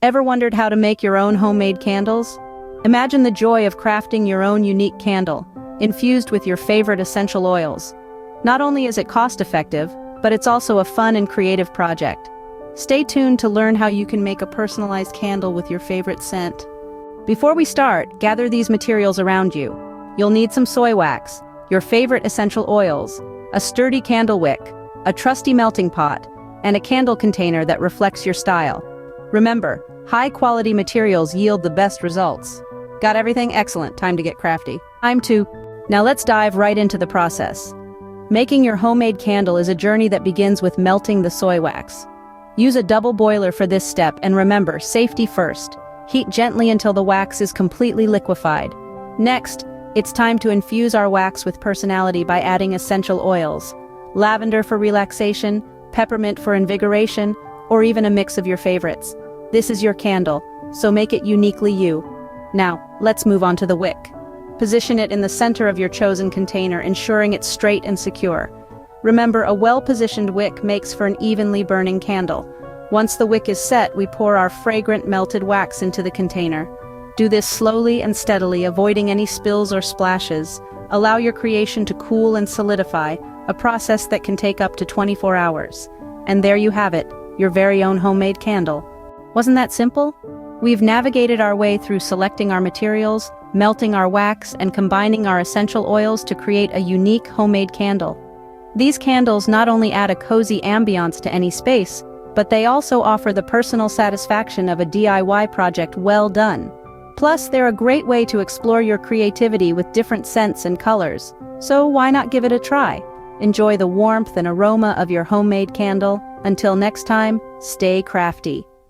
Ever wondered how to make your own homemade candles? Imagine the joy of crafting your own unique candle, infused with your favorite essential oils. Not only is it cost-effective, but it's also a fun and creative project. Stay tuned to learn how you can make a personalized candle with your favorite scent. Before we start, gather these materials around you. You'll need some soy wax, your favorite essential oils, a sturdy candle wick, a trusty melting pot, and a candle container that reflects your style. Remember, high-quality materials yield the best results. Got everything? Excellent. Time to get crafty. Now let's dive right into the process. Making your homemade candle is a journey that begins with melting the soy wax. Use a double boiler for this step, and remember, safety first. Heat gently until the wax is completely liquefied. Next, it's time to infuse our wax with personality by adding essential oils. Lavender for relaxation, peppermint for invigoration, or even a mix of your favorites. This is your candle, so make it uniquely you. Now, let's move on to the wick. Position it in the center of your chosen container, ensuring it's straight and secure. Remember, a well-positioned wick makes for an evenly burning candle. Once the wick is set, we pour our fragrant melted wax into the container. Do this slowly and steadily, avoiding any spills or splashes. Allow your creation to cool and solidify, a process that can take up to 24 hours. And there you have it, your very own homemade candle. Wasn't that simple? We've navigated our way through selecting our materials, melting our wax, and combining our essential oils to create a unique homemade candle. These candles not only add a cozy ambiance to any space, but they also offer the personal satisfaction of a DIY project well done. Plus, they're a great way to explore your creativity with different scents and colors. So why not give it a try? Enjoy the warmth and aroma of your homemade candle. Until next time, stay crafty.